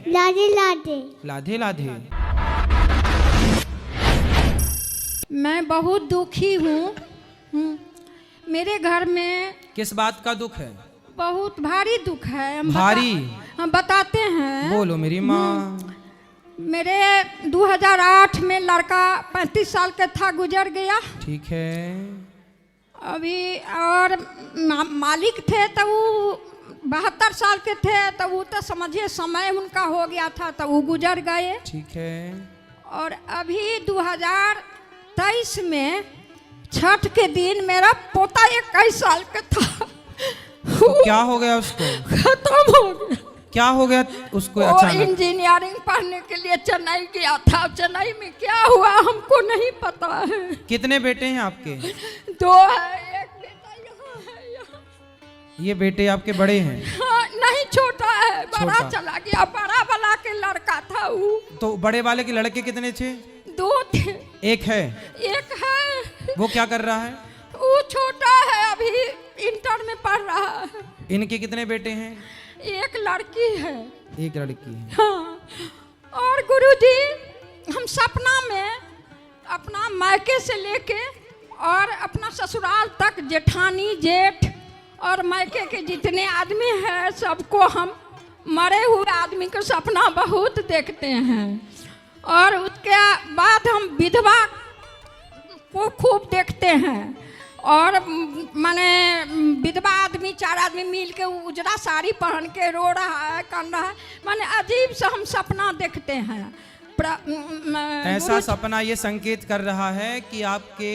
लाधे लाधे। लाधे लाधे। मैं बहुत दुखी हूँ। मेरे घर में किस बात का दुख है? बहुत भारी दुख है। भारी? हम बताते हैं। बोलो मेरी माँ। मेरे 2008 में लड़का 35 साल का था, गुजर गया। ठीक है। अभी और मालिक थे तो वो 72 साल के थे, तो वो तो समझिए समय उनका हो गया था, तो वो गुजर गए। ठीक है। और अभी 2023 में छठ के दिन मेरा पोता 21 साल का था। तो क्या हो गया उसको? खत्म हो गया। क्या हो गया उसको वो अचानक? इंजीनियरिंग पढ़ने के लिए चेन्नई गया था। चेन्नई में क्या हुआ हमको नहीं पता है। कितने बेटे हैं आपके? 2 है, एक बेटा यहाँ है, यहाँ। ये बेटे आपके बड़े हैं? हाँ, नहीं छोटा है, बड़ा छोटा। चला गया। बड़ा वाला के लड़का था वो। तो बड़े वाले के लड़के कितने थे? 2 थे। एक है? एक है। वो क्या कर रहा है? वो छोटा है, अभी इंटर में पढ़ रहा है। इनके कितने बेटे हैं? एक लड़की है। एक लड़की है। हाँ। और गुरुजी, हम सपना में अपना मायके से लेके और अपना ससुराल तक जेठानी जेठ और मायके के जितने आदमी हैं सबको हम मरे हुए आदमी का सपना बहुत देखते हैं। और उसके बाद हम विधवा को खूब देखते हैं। और माने विधवा आदमी 4 आदमी मिल के उजरा साड़ी पहन के रो रहा है, कान रहा है। माने अजीब सा हम सपना देखते हैं। ऐसा सपना ये संकेत कर रहा है कि आपके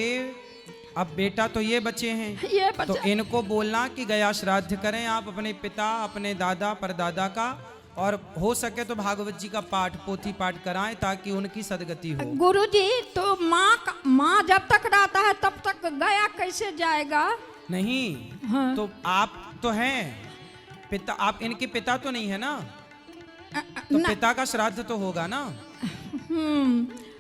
अब बेटा तो ये बच्चे हैं, ये तो इनको बोलना कि गया श्राद्ध करें आप अपने पिता, अपने दादा परदादा का, और हो सके तो भागवत जी का पाठ, पोथी पाठ कराएं ताकि उनकी सदगति हो। गुरुजी, तो माँ जब तक रहता है तब तक गया कैसे जाएगा? नहीं। हाँ। तो आप तो हैं पिता, आप इनके पिता तो नहीं है ना? तो पिता का श्राद्ध तो होगा ना?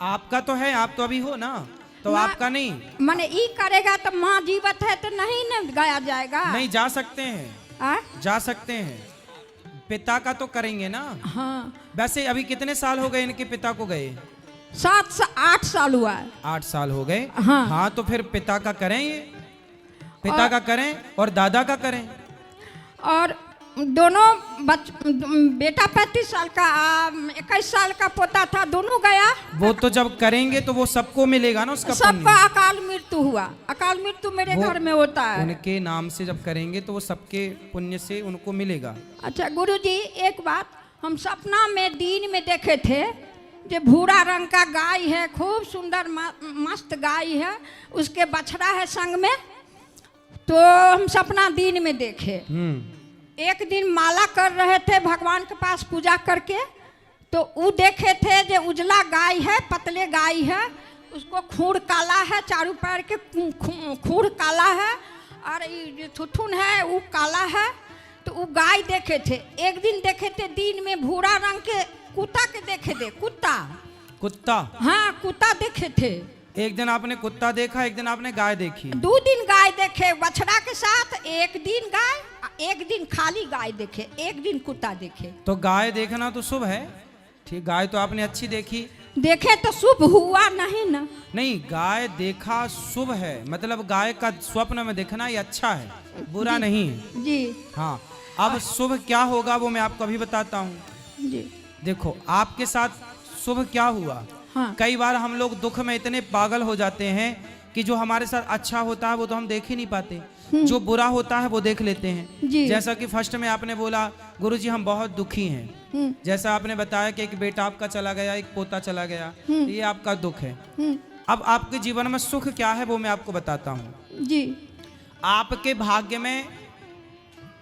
आपका तो है, आप तो अभी हो ना, तो आपका नहीं। माने ई करेगा तो माँ जीवित है तो नहीं न गया जाएगा? नहीं, जा सकते हैं। जा सकते हैं, पिता का तो करेंगे ना। हाँ। वैसे अभी कितने साल हो गए इनके पिता को गए? 7 से 8 साल हुआ है। 8 साल हो गए। हाँ। हाँ, तो फिर पिता का करें, ये पिता का करें और दादा का करें। और दोनों बेटा 35 साल का 21 साल का पोता था, दोनों गया। वो तो जब करेंगे तो वो सबको मिलेगा ना उसका पुण्य। सबका अकाल मृत्यु हुआ। अकाल मृत्यु मेरे घर में होता है। उनके नाम से जब करेंगे तो वो सबके पुण्य से उनको मिलेगा। अच्छा गुरुजी, एक बात हम सपना में दिन में देखे थे, जो भूरा रंग का गाय है, खूब सुंदर मस्त गाय है, उसके बछड़ा है संग में। तो हम सपना दिन में देखे। एक दिन माला कर रहे थे भगवान के पास पूजा करके, तो वो देखे थे जो उजला गाय है, पतले गाय है, उसको खूर काला है, चारों पैर के खूर काला है, और ये थुथुन है वो काला है। तो वो गाय देखे थे। एक दिन देखे थे दिन में भूरा रंग के कुत्ता के देखे थे। कुत्ता? हाँ, कुत्ता देखे थे। एक दिन आपने कुत्ता देखा, एक दिन आपने गाय देखी? 2 दिन गाय देखे बछड़ा के साथ। एक दिन गाय, एक दिन खाली गाय देखे, एक दिन कुत्ता देखे। तो गाय देखना तो शुभ है। ठीक, गाय तो आपने अच्छी देखी। देखे तो शुभ हुआ नहीं ना? नहीं, गाय देखा शुभ है, मतलब गाय का स्वप्न में देखना ये अच्छा है, बुरा नहीं है जी। हाँ। अब शुभ क्या होगा वो मैं आपको अभी बताता हूँ जी। देखो, आपके साथ शुभ क्या हुआ। हाँ। कई बार हम लोग दुख में इतने पागल हो जाते हैं कि जो हमारे साथ अच्छा होता है वो तो हम देख ही नहीं पाते, जो बुरा होता है वो देख लेते हैं। जैसा कि फर्स्ट में आपने बोला गुरुजी हम बहुत दुखी हैं, जैसा आपने बताया कि एक बेटा आपका चला गया, एक पोता चला गया, ये आपका दुख है। अब आपके जीवन में सुख क्या है वो मैं आपको बताता हूँ जी। आपके भाग्य में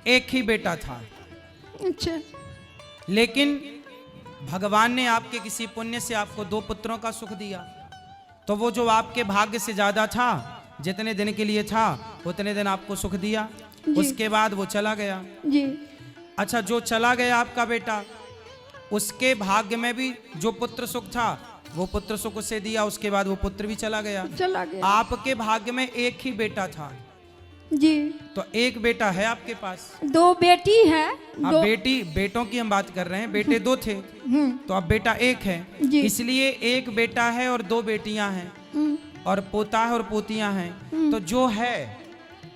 एक ही बेटा था। अच्छा। लेकिन भगवान ने आपके किसी पुण्य से आपको 2 पुत्रों का सुख दिया, तो वो जो आपके भाग्य से ज्यादा था, जितने दिन के लिए था उतने दिन आपको सुख दिया, उसके बाद वो चला गया जी। अच्छा, जो चला गया आपका बेटा, उसके भाग्य में भी जो पुत्र सुख था वो पुत्र सुख उसे दिया, उसके बाद वो पुत्र भी चला गया। चला गया। आपके भाग्य में एक ही बेटा था, जी। तो एक बेटा है आपके पास? 2 बेटी है। अब बेटों की हम बात कर रहे हैं, बेटे 2 थे तो अब बेटा 1 है, इसलिए 1 बेटा है और 2 बेटियां हैं और पोता है और पोतियां हैं। तो जो है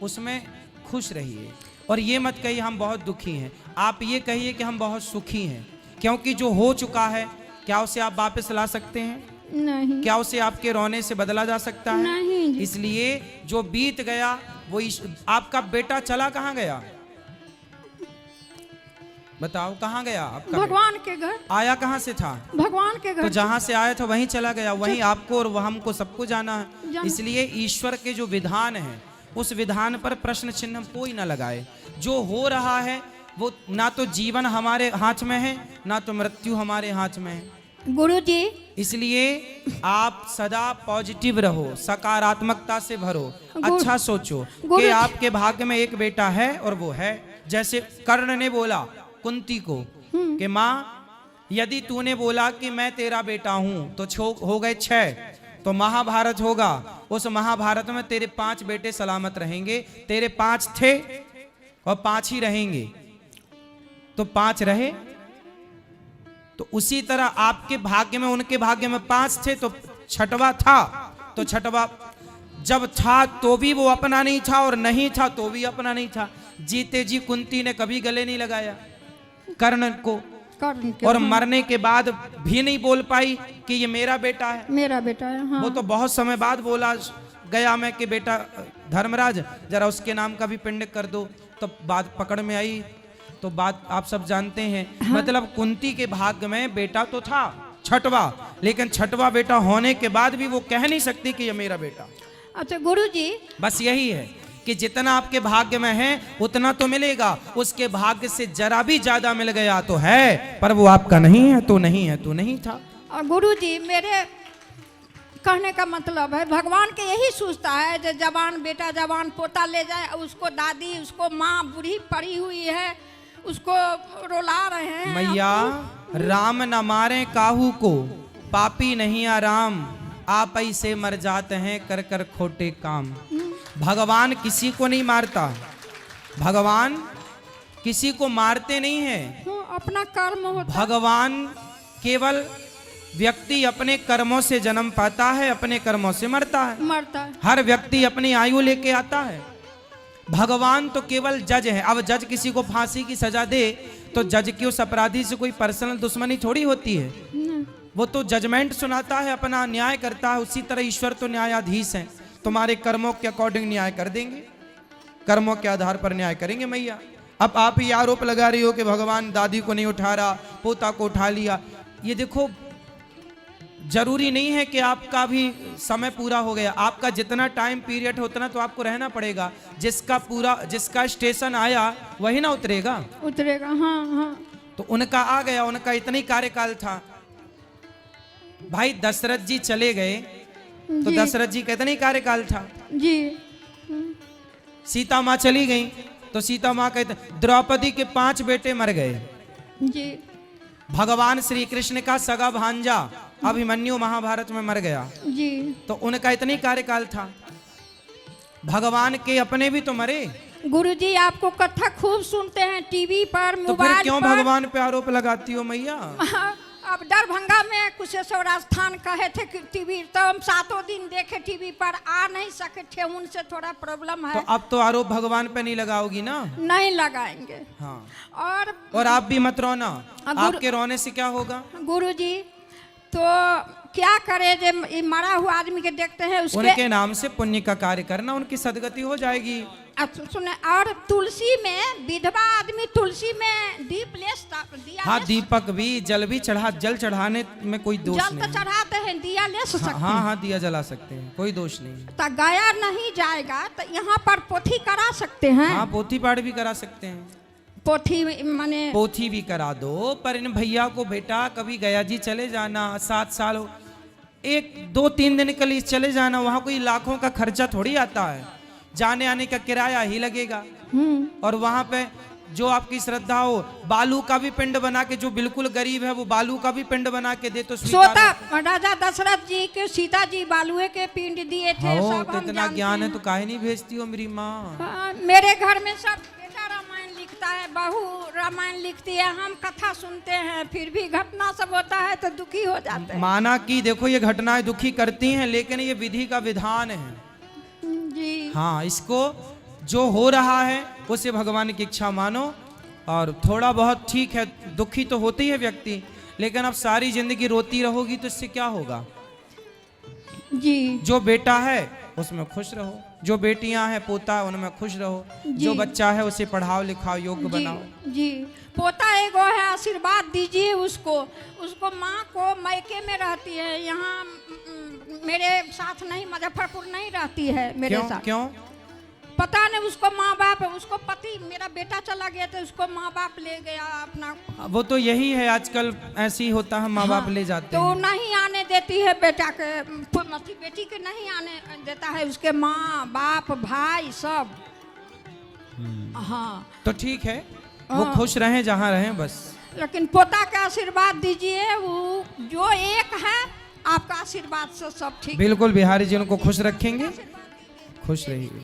उसमें खुश रहिए और ये मत कहिए हम बहुत दुखी हैं, आप ये कहिए कि हम बहुत सुखी हैं, क्योंकि जो हो चुका है क्या उसे आप वापस ला सकते हैं? नहीं। क्या उसे आपके रोने से बदला जा सकता है? नहीं। इसलिए जो बीत गया वो आपका बेटा चला कहाँ गया? बताओ कहाँ गया आपका? भगवान के घर। आया कहाँ से था? भगवान के घर। तो जहाँ से आया था वहीं चला गया, वहीं आपको और हमको सबको जाना है। इसलिए ईश्वर के जो विधान है उस विधान पर प्रश्न चिन्ह कोई ना लगाए। जो हो रहा है वो ना तो जीवन हमारे हाथ में है ना तो मृत्यु हमारे हाथ में है गुरुजी। इसलिए आप सदा पॉजिटिव रहो, सकारात्मकता से भरो, अच्छा सोचो कि आपके भाग्य में एक बेटा है और वो है। जैसे कर्ण ने बोला कुंती को कि माँ यदि तूने बोला कि मैं तेरा बेटा हूं तो हो गए 6, तो महाभारत होगा, उस महाभारत में तेरे 5 बेटे सलामत रहेंगे। तेरे 5 थे और 5 ही रहेंगे, तो 5 रहे। तो उसी तरह आपके भाग्य में, उनके भाग्य में 5 थे तो 6वां था, तो 6वां जब था तो भी वो अपना नहीं था और नहीं था तो भी अपना नहीं था। जीते जी कुंती ने कभी गले नहीं लगाया कर्ण को, और मरने के बाद भी नहीं बोल पाई कि ये मेरा बेटा है, मेरा बेटा है। हाँ। वो तो बहुत समय बाद बोला गया मैं कि बेटा धर्मराज जरा उसके नाम का भी पिंड कर दो, तो बात पकड़ में आई। तो बात आप सब जानते हैं। हाँ। मतलब कुंती के भाग्य में बेटा तो था 6वां, लेकिन 6वां बेटा होने के बाद भी वो कह नहीं सकती कि ये मेरा बेटा। अच्छा गुरुजी, बस यही है कि जितना आपके भाग्य में है उतना तो मिलेगा, उसके भाग्य से जरा भी ज्यादा मिल गया तो है, पर वो आपका नहीं है तो नहीं है तो नहीं था। गुरुजी मेरे कहने का मतलब है भगवान के यही सोचता है जो जवान बेटा जवान पोता ले जाए, उसको दादी उसको माँ बूढ़ी पड़ी हुई है उसको रुला रहे हैं। मैया राम न मारे काहू को, पापी नहीं आराम, आप ऐसे मर जाते हैं कर कर खोटे काम। भगवान किसी को नहीं मारता, भगवान किसी को मारते नहीं है, अपना कर्म होता। भगवान केवल व्यक्ति अपने कर्मों से जन्म पाता है, अपने कर्मों से मरता है। हर व्यक्ति अपनी आयु लेके आता है। भगवान तो केवल जज है। अब जज किसी को फांसी की सजा दे तो जज की उस अपराधी से कोई पर्सनल दुश्मनी थोड़ी होती है, वो तो जजमेंट सुनाता है, अपना न्याय करता है। उसी तरह ईश्वर तो न्यायाधीश है, तुम्हारे कर्मों के अकॉर्डिंग न्याय कर देंगे, कर्मों के आधार पर न्याय करेंगे मैया। अब आप ही आरोप लगा रही हो कि भगवान दादी को नहीं उठा रहा, पोता को उठा लिया। ये देखो जरूरी नहीं है कि आपका भी समय पूरा हो गया, आपका जितना टाइम पीरियड है उतना तो आपको रहना पड़ेगा। जिसका स्टेशन आया वही ना उतरेगा। हाँ हाँ। तो उनका आ गया, उनका इतनी कार्यकाल था। भाई दशरथ जी चले गए तो दशरथ जी का इतना ही कार्यकाल था जी। सीता माँ चली गई तो सीता माँ का, द्रौपदी के 5 बेटे मर गए जी। भगवान श्री कृष्ण का सगा भांजा अभिमन्यु महाभारत में मर गया जी। तो उनका इतनी कार्यकाल था। भगवान के अपने भी तो मरे। गुरुजी आपको कथा खूब सुनते हैं टीवी पर, तो मोबाइल फिर क्यों पर। भगवान पे आरोप लगाती हो मैया? अब दरभंगा में कुशेश्वर स्थान कहे थे कि टीवी, तो हम 7 दिन देखे टीवी पर, आ नहीं सके थे, उनसे थोड़ा प्रॉब्लम है। तो अब तो आरोप भगवान पे नहीं लगाओगी ना? नहीं लगाएंगे। हाँ। और आप भी मत रोना, आपके रोने से क्या होगा? गुरुजी तो क्या करे, जो मरा हुआ आदमी के देखते हैं उनके नाम से पुण्य का कार्य करना, उनकी सदगति हो जाएगी। सुने, और तुलसी में विधवा आदमी तुलसी में दीप दिया। हाँ, दीपक भी जल भी जल चढ़ाने में कोई दोष नहीं। जल तो चढ़ाते हैं, दिया ले सकते हैं। हाँ हाँ, दिया जला सकते हैं, कोई दोष नहीं। तो गया नहीं जाएगा तो यहाँ पर पोथी करा सकते हैं। हाँ, पोथी पाठ भी करा सकते हैं। पोथी माने पोथी भी करा दो, पर इन भैया को बेटा कभी गया जी चले जाना, 7 साल हो, 1-2-3 दिन के लिए चले जाना, वहाँ कोई लाखों का खर्चा थोड़ी आता है, जाने आने का किराया ही लगेगा। और वहाँ पे जो आपकी श्रद्धा हो, बालू का भी पिंड बना के, जो बिल्कुल गरीब है वो बालू का भी पिंड बना के दे तो स्वीकार सोता राजा दशरथ जी के सीता जी बालुए के पिंड दिए थे। हो। सब हम कितना जानते ज्ञान है हैं। तो काहे नहीं भेजती हो मेरी माँ। हाँ, मेरे घर में सब बेटा रामायण लिखता है, बहू रामायण लिखती है, हम कथा सुनते हैं, फिर भी घटना सब होता है तो दुखी हो जाते हैं। माना कि देखो ये घटनाएं दुखी करती हैं, लेकिन ये विधि का विधान है। जी हाँ, इसको जो हो रहा है उसे भगवान की इच्छा मानो। और थोड़ा बहुत ठीक है, दुखी तो होती है व्यक्ति, लेकिन अब सारी जिंदगी रोती रहोगी तो इससे क्या होगा। जी जो बेटा है उसमें खुश रहो, जो बेटियां हैं पोता है उनमें खुश रहो, जो बच्चा है उसे पढ़ाओ लिखाओ योग्य बनाओ। जी पोता एगो है, आशीर्वाद दीजिए उसको। उसको माँ को मैके में रहती है, यहाँ मेरे साथ नहीं, मुजफ्फरपुर नहीं रहती है मेरे क्यों साथ। क्यों? पता नहीं, उसको माँ बाप, उसको पति, मेरा बेटा चला गया तो उसको माँ बाप ले गया अपना। वो तो यही है, आजकल ऐसे ही होता है, माँ बाप ले जाते तो हैं। नहीं आने देती है बेटा के, बेटी के नहीं आने देता है, उसके माँ बाप भाई सब। हाँ तो ठीक है, वो खुश रहें जहाँ रहें बस। लेकिन पोता का आशीर्वाद दीजिए, वो जो एक है आपका आशीर्वाद से सब ठीक। बिल्कुल बिहारी जी उनको खुश रखेंगे, खुश रहिए।